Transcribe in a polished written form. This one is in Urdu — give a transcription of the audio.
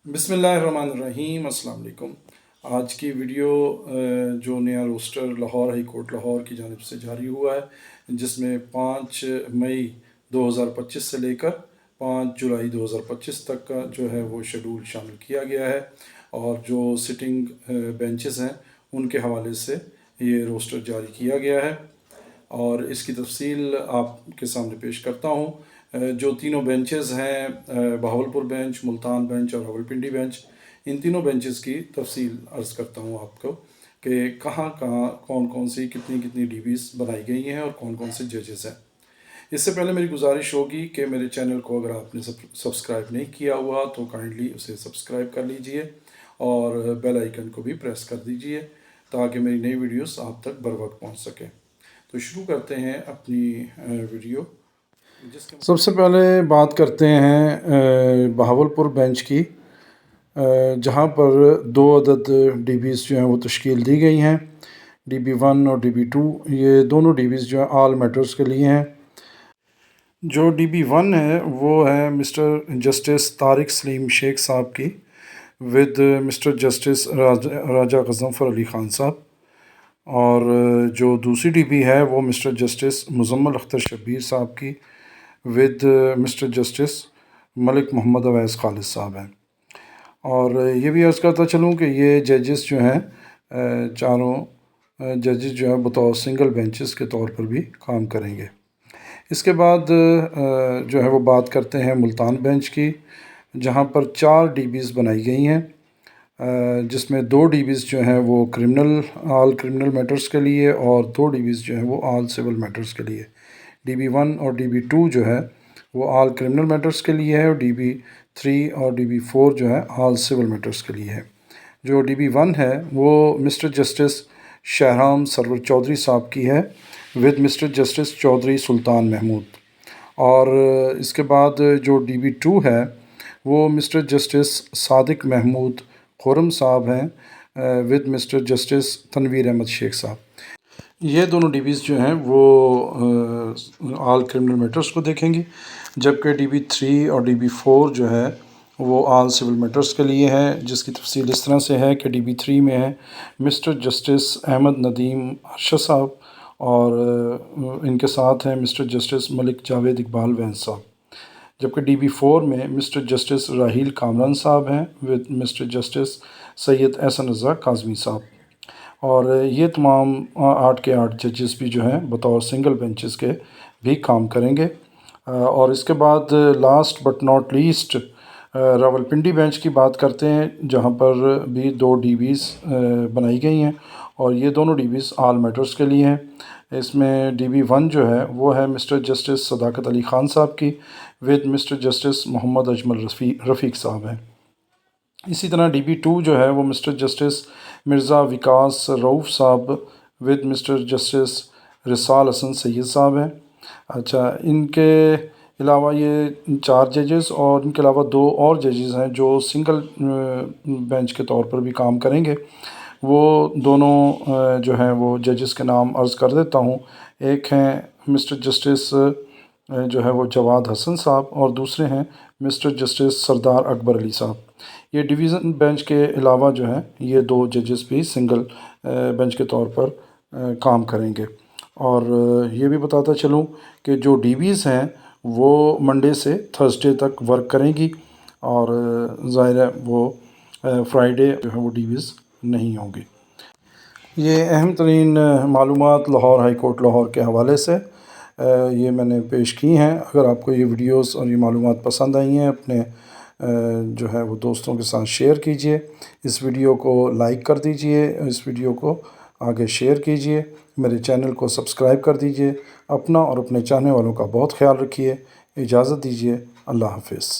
بسم اللہ الرحمن الرحیم۔ السلام علیکم۔ آج کی ویڈیو جو نیا roster Lahore high court Lahore کی جانب سے جاری ہوا ہے، جس میں 5 مئی 2025 سے لے کر 5 جولائی 2025 تک کا جو ہے وہ شیڈول شامل کیا گیا ہے، اور جو سٹنگ بینچز ہیں ان کے حوالے سے یہ روسٹر جاری کیا گیا ہے، اور اس کی تفصیل آپ کے سامنے پیش کرتا ہوں۔ جو تینوں بینچز ہیں، بہاولپور بینچ، ملتان بینچ اور راولپنڈی بینچ، ان تینوں بینچز کی تفصیل عرض کرتا ہوں آپ کو کہ کہاں کہاں کون کون سی کتنی ڈی بیز بنائی گئی ہیں اور کون کون سے ججز ہیں۔ اس سے پہلے میری گزارش ہوگی کہ میرے چینل کو اگر آپ نے سبسکرائب نہیں کیا ہوا تو کائنڈلی اسے سبسکرائب کر لیجئے اور بیل آئیکن کو بھی پریس کر دیجئے تاکہ میری نئی ویڈیوز آپ تک بر وقت پہنچ سکیں۔ تو شروع کرتے ہیں اپنی ویڈیو۔ سب سے پہلے بات کرتے ہیں بہاولپور بینچ کی، جہاں پر 2 عدد ڈی بیز جو ہیں وہ تشکیل دی گئی ہیں، ڈی بی 1 اور ڈی بی 2۔ یہ دونوں ڈی بیز جو ہیں آل میٹرز کے لیے ہیں۔ جو ڈی بی 1 ہے وہ ہے مسٹر جسٹس طارق سلیم شیخ صاحب کی ود مسٹر جسٹس راجہ غضنفر علی خان صاحب، اور جو دوسری ڈی بی ہے وہ مسٹر جسٹس مزمل اختر شبیر صاحب کی ود مسٹر جسٹس ملک محمد اویس خالد صاحب ہیں۔ اور یہ بھی عرض کرتا چلوں کہ یہ ججز جو ہیں، چاروں ججز جو ہیں بطور سنگل بینچز کے طور پر بھی کام کریں گے۔ اس کے بعد جو ہے وہ بات کرتے ہیں ملتان بینچ کی، جہاں پر 4 ڈی بیز بنائی گئی ہیں، جس میں 2 ڈی بیز جو ہیں وہ آل کرمنل میٹرز کے لیے اور 2 ڈی بیز جو ہیں وہ آل سول میٹرز کے لیے۔ ڈی بی 1 اور ڈی بی 2 جو ہے وہ آل کرمنل میٹرز کے لیے ہے، اور ڈی بی 3 اور ڈی بی 4 جو ہے آل سول میٹرز کے لیے ہے۔ جو ڈی بی 1 ہے وہ مسٹر جسٹس شہرام سرور چودھری صاحب کی ہے ود مسٹر جسٹس چودھری سلطان محمود، اور اس کے بعد جو ڈی بی 2 ہے وہ مسٹر جسٹس صادق محمود خرم صاحب ہیں with mister justice Tanveer Ahmed Sheikh sahib. یہ دونوں ڈی بیز جو ہیں وہ آل کرمنل میٹرز کو دیکھیں گی، جبکہ ڈی بی 3 اور ڈی بی 4 جو ہے وہ آل سول میٹرز کے لیے ہے، جس کی تفصیل اس طرح سے ہے کہ ڈی بی 3 میں ہے مسٹر جسٹس احمد ندیم ارشد صاحب، اور ان کے ساتھ ہیں مسٹر جسٹس ملک جاوید اقبال وینس صاحب، جبکہ ڈی بی 4 میں مسٹر جسٹس راحیل کامران صاحب ہیں ود مسٹر جسٹس سید احسن رضا کاظمی صاحب۔ اور یہ تمام 8 کے 8 ججز بھی جو ہیں بطور سنگل بینچز کے بھی کام کریں گے۔ اور اس کے بعد last but not least Rawalpindi bench کی بات کرتے ہیں، جہاں پر بھی 2 ڈی بیز بنائی گئی ہیں، اور یہ دونوں ڈی بیز آل میٹرز کے لیے ہیں۔ اس میں ڈی بی 1 جو ہے وہ ہے مسٹر جسٹس صداقت علی خان صاحب کی ود مسٹر جسٹس محمد اجمل رفیق صاحب ہیں۔ اسی طرح ڈی بی 2 جو ہے وہ مسٹر جسٹس مرزا وکاس رؤف صاحب ود مسٹر جسٹس رسال حسن سید صاحب ہیں۔ اچھا، ان کے علاوہ یہ 4 ججز اور ان کے علاوہ 2 اور ججز ہیں جو سنگل بینچ کے طور پر بھی کام کریں گے۔ وہ دونوں جو ہیں وہ ججز کے نام عرض کر دیتا ہوں۔ ایک ہیں مسٹر جسٹس جو ہے وہ جواد حسن صاحب، اور دوسرے ہیں مسٹر جسٹس سردار اکبر علی صاحب۔ یہ ڈویژن بینچ کے علاوہ جو ہیں یہ 2 ججز بھی سنگل بینچ کے طور پر کام کریں گے۔ اور یہ بھی بتاتا چلوں کہ جو ڈی بیز ہیں وہ منڈے سے تھرسڈے تک ورک کریں گی، اور ظاہر ہے وہ فرائیڈے جو ہے وہ ڈی بیز نہیں ہوں گی۔ یہ اہم ترین معلومات لاہور ہائی کورٹ لاہور کے حوالے سے یہ میں نے پیش کی ہیں۔ اگر آپ کو یہ ویڈیوز اور یہ معلومات پسند آئی ہیں، اپنے جو ہے وہ دوستوں کے ساتھ شیئر کیجئے، اس ویڈیو کو لائک کر دیجئے، اس ویڈیو کو آگے شیئر کیجئے، میرے چینل کو سبسکرائب کر دیجئے۔ اپنا اور اپنے چاہنے والوں کا بہت خیال رکھیے۔ اجازت دیجئے، اللہ حافظ۔